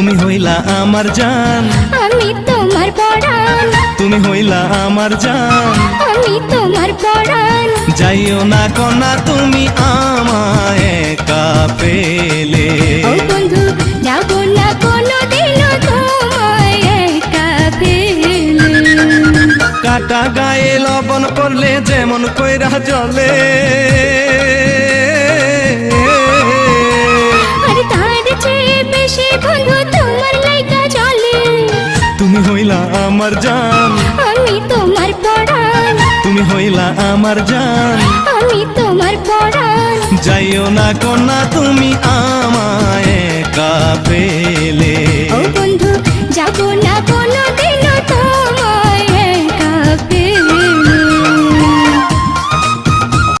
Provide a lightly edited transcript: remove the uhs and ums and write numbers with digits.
তুমি হইলা আমার জান, আমি তোমার পরাণ, তুমি হইলা আমার জান, আমি তোমার পরাণ। যাইও না কন্যা তুমি আমায় একা পেলে। ও বন্ধু যাব না কোনোদিন তোমায় একা ফেলে। কাটা গায়ে লবণ পড়লে যেমন কইরা জ্বলে, আর তার চেয়ে বেশি বন্ধু তোমার লাইগা জ্বলে। তুমি হইলা আমার জান, আমি তোমার পরাণ, তুমি হইলা আমার জান, আমি তোমার পরাণ। যাইও না কন্যা তুমি আমায় একা পেলে।